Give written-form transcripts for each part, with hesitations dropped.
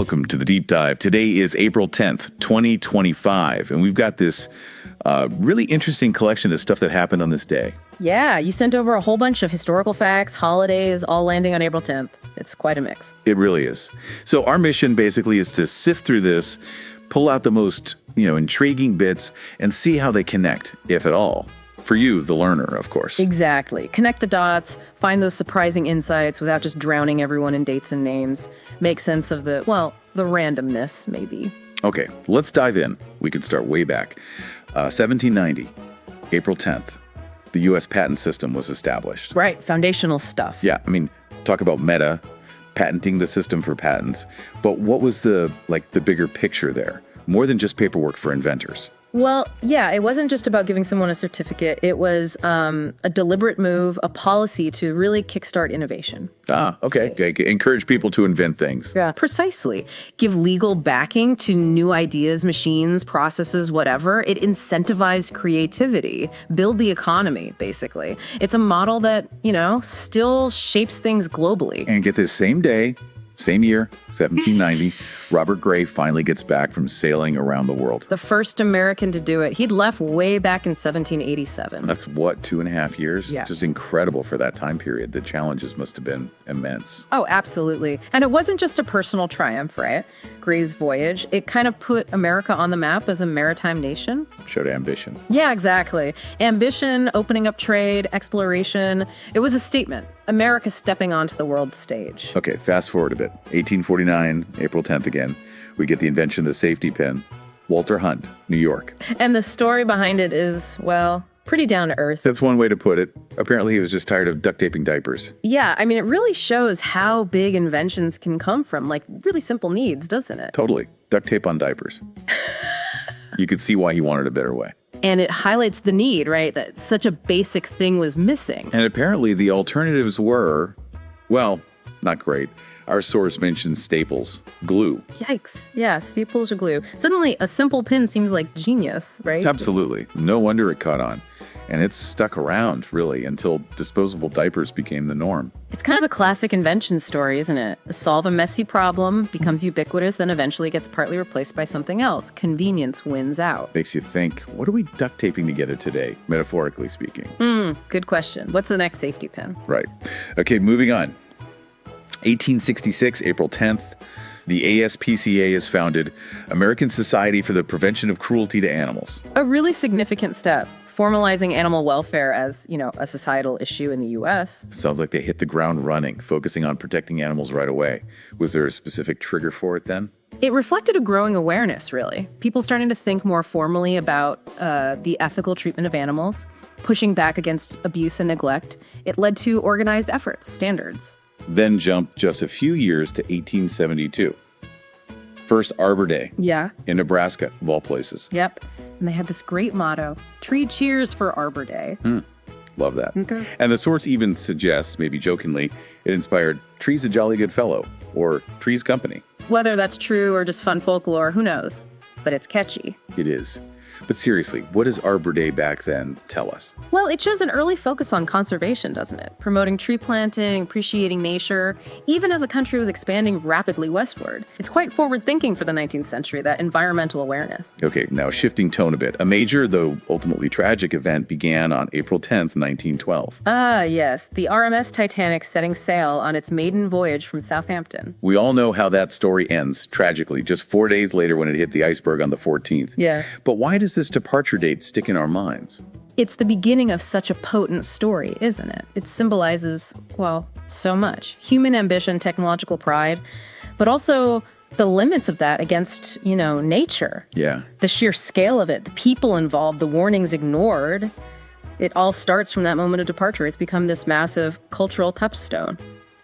welcome to the Deep Dive. Today is April 10th, 2025, and we've got this really interesting collection of stuff that happened on this day. Yeah, you sent over a whole bunch of historical facts, holidays, all landing on April 10th. It's quite a mix. It really is. So our mission basically is to sift through this, pull out the most, intriguing bits, and see how they connect, if at all. For you, the learner, of course. Exactly. Connect the dots, find those surprising insights without just drowning everyone in dates and names. Make sense of the randomness, maybe. Okay, let's dive in. We could start way back. 1790, April 10th, the U.S. patent system was established. Right, foundational stuff. Yeah, talk about meta, patenting the system for patents. But what was the bigger picture there? More than just paperwork for inventors. Well, yeah, it wasn't just about giving someone a certificate. It was a deliberate move, a policy to really kickstart innovation. Okay. Encourage people to invent things. Yeah, precisely. Give legal backing to new ideas, machines, processes, whatever. It incentivized creativity, build the economy, basically. It's a model that, still shapes things globally. And get this, same day, same year, 1790, Robert Gray finally gets back from sailing around the world. The first American to do it. He'd left way back in 1787. That's 2.5 years? Yeah. Just incredible for that time period. The challenges must have been immense. Oh, absolutely. And it wasn't just a personal triumph, right? Gray's voyage. It kind of put America on the map as a maritime nation. Showed ambition. Yeah, exactly. Ambition, opening up trade, exploration. It was a statement. America stepping onto the world stage. Okay, fast forward a bit. 1849, April 10th again. We get the invention of the safety pin. Walter Hunt, New York. And the story behind it is, pretty down to earth. That's one way to put it. Apparently he was just tired of duct taping diapers. Yeah, it really shows how big inventions can come from, really simple needs, doesn't it? Totally. Duct tape on diapers. You could see why he wanted a better way. And it highlights the need, right? That such a basic thing was missing. And apparently the alternatives were, not great. Our source mentions staples, glue. Yikes. Yeah, staples or glue. Suddenly, a simple pin seems like genius, right? Absolutely. No wonder it caught on. And it's stuck around, really, until disposable diapers became the norm. It's kind of a classic invention story, isn't it? Solve a messy problem, becomes ubiquitous, then eventually gets partly replaced by something else. Convenience wins out. Makes you think, what are we duct taping together today, metaphorically speaking? Good question. What's the next safety pin? Right. Okay, moving on. 1866, April 10th, the ASPCA is founded, American Society for the Prevention of Cruelty to Animals. A really significant step. Formalizing animal welfare as, a societal issue in the U.S. Sounds like they hit the ground running, focusing on protecting animals right away. Was there a specific trigger for it then? It reflected a growing awareness, really. People starting to think more formally about the ethical treatment of animals, pushing back against abuse and neglect. It led to organized efforts, standards. Then jumped just a few years to 1872. First Arbor Day. Yeah. In Nebraska, of all places. Yep. And they had this great motto, Tree Cheers for Arbor Day. Love that. Okay. And the source even suggests, maybe jokingly, it inspired Tree's a Jolly Good Fellow or Tree's Company. Whether that's true or just fun folklore, who knows? But it's catchy. It is. But seriously, what does Arbor Day back then tell us? Well, it shows an early focus on conservation, doesn't it? Promoting tree planting, appreciating nature, even as the country was expanding rapidly westward. It's quite forward-thinking for the 19th century, that environmental awareness. Okay, now shifting tone a bit. A major, though ultimately tragic event began on April 10th, 1912. Ah, yes. The RMS Titanic setting sail on its maiden voyage from Southampton. We all know how that story ends, tragically, just 4 days later when it hit the iceberg on the 14th. Yeah. But why does this departure date stick in our minds? It's the beginning of such a potent story, isn't it? It symbolizes, so much. Human ambition, technological pride, but also the limits of that against, nature. Yeah. The sheer scale of it, the people involved, the warnings ignored. It all starts from that moment of departure. It's become this massive cultural touchstone.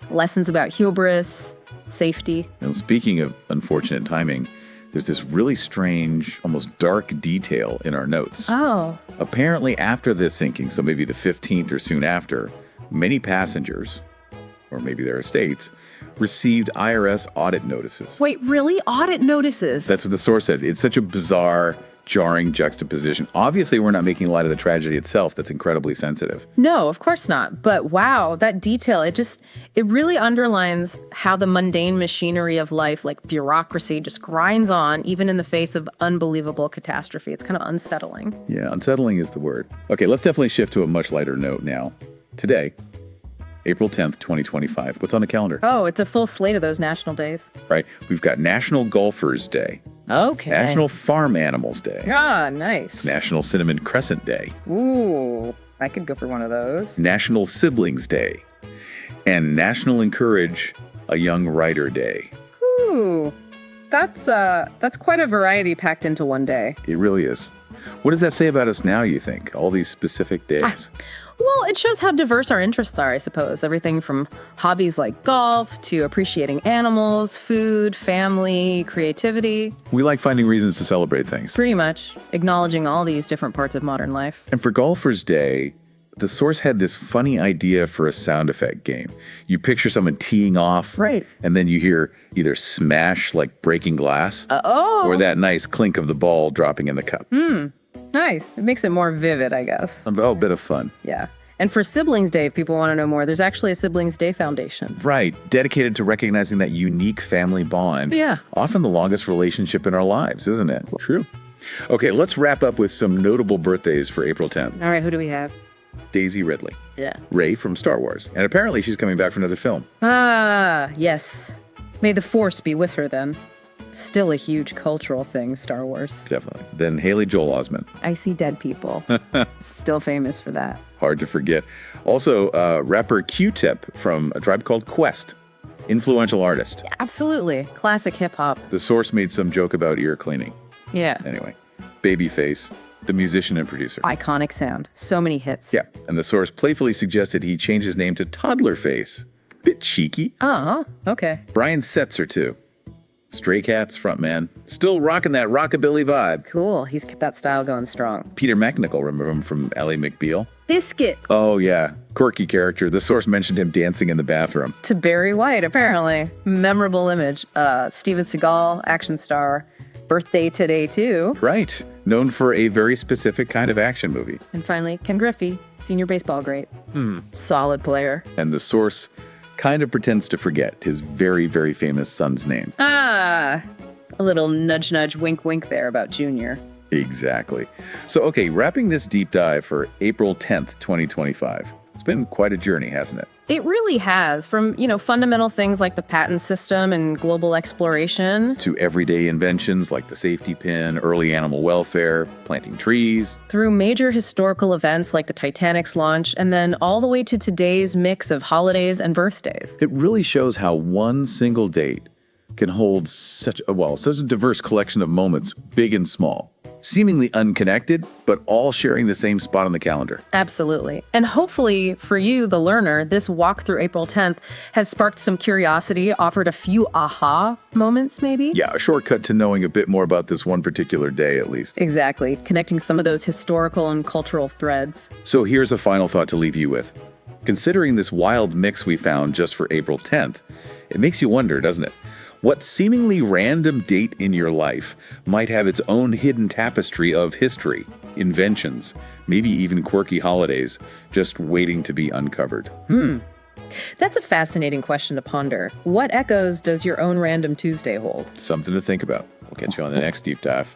Lessons about hubris, safety. And speaking of unfortunate timing, there's this really strange, almost dark detail in our notes. Oh. Apparently after this sinking, so maybe the 15th or soon after, many passengers, or maybe their estates, received IRS audit notices. Wait, really? Audit notices? That's what the source says. It's such a bizarre, jarring juxtaposition. Obviously, we're not making light of the tragedy itself. That's incredibly sensitive. No, of course not. But wow, that detail, it really underlines how the mundane machinery of life, like bureaucracy, just grinds on, even in the face of unbelievable catastrophe. It's kind of unsettling. Yeah, unsettling is the word. Okay, let's definitely shift to a much lighter note now. Today, April 10th, 2025. What's on the calendar? Oh, it's a full slate of those national days. Right. We've got National Golfers Day. Okay. National Farm Animals Day. Ah, nice. National Cinnamon Crescent Day. Ooh, I could go for one of those. National Siblings Day. And National Encourage a Young Writer Day. Ooh, that's quite a variety packed into one day. It really is. What does that say about us now, you think? All these specific days. Well, it shows how diverse our interests are, I suppose. Everything from hobbies like golf to appreciating animals, food, family, creativity. We like finding reasons to celebrate things. Pretty much acknowledging all these different parts of modern life. And for Golfers Day, the source had this funny idea for a sound effect game. You picture someone teeing off, right, and then you hear either smash, like breaking glass, or that nice clink of the ball dropping in the cup. Nice. It makes it more vivid, I guess. A bit of fun. Yeah. And for Siblings Day, if people want to know more, there's actually a Siblings Day Foundation. Right. Dedicated to recognizing that unique family bond. Yeah. Often the longest relationship in our lives, isn't it? True. Okay, let's wrap up with some notable birthdays for April 10th. All right, who do we have? Daisy Ridley. Yeah. Rey from Star Wars. And apparently she's coming back for another film. Ah, yes. May the Force be with her then. Still a huge cultural thing, Star Wars. Definitely. Then Haley Joel Osment. I See Dead People. Still famous for that. Hard to forget. Also, rapper Q-Tip from A Tribe Called Quest. Influential artist. Absolutely. Classic hip-hop. The source made some joke about ear cleaning. Yeah. Anyway, Babyface, the musician and producer. Iconic sound. So many hits. Yeah, and the source playfully suggested he change his name to Toddlerface. Bit cheeky. Oh, okay. Brian Setzer, too. Stray Cats frontman. Still rocking that rockabilly vibe. Cool. He's kept that style going strong. Peter McNichol, remember him from Ally McBeal? Biscuit. Oh, yeah. Quirky character. The source mentioned him dancing in the bathroom. To Barry White, apparently. Memorable image. Steven Seagal, action star. Birthday today, too. Right. Known for a very specific kind of action movie. And finally, Ken Griffey, senior baseball great. Solid player. And the source kind of pretends to forget his very, very famous son's name. Ah, a little nudge, nudge, wink, wink there about Junior. Exactly. So, okay, wrapping this deep dive for April 10th, 2025. It's been quite a journey, hasn't it? It really has, from, fundamental things like the patent system and global exploration, to everyday inventions like the safety pin, early animal welfare, planting trees, through major historical events like the Titanic's launch, and then all the way to today's mix of holidays and birthdays. It really shows how one single date can hold such a diverse collection of moments, big and small, seemingly unconnected, but all sharing the same spot on the calendar. Absolutely. And hopefully for you, the learner, this walk through April 10th has sparked some curiosity, offered a few aha moments maybe. Yeah, a shortcut to knowing a bit more about this one particular day, at least. Exactly. Connecting some of those historical and cultural threads. So here's a final thought to leave you with. Considering this wild mix we found just for April 10th, it makes you wonder, doesn't it? What seemingly random date in your life might have its own hidden tapestry of history, inventions, maybe even quirky holidays, just waiting to be uncovered? That's a fascinating question to ponder. What echoes does your own random Tuesday hold? Something to think about. We'll catch you on the next deep dive.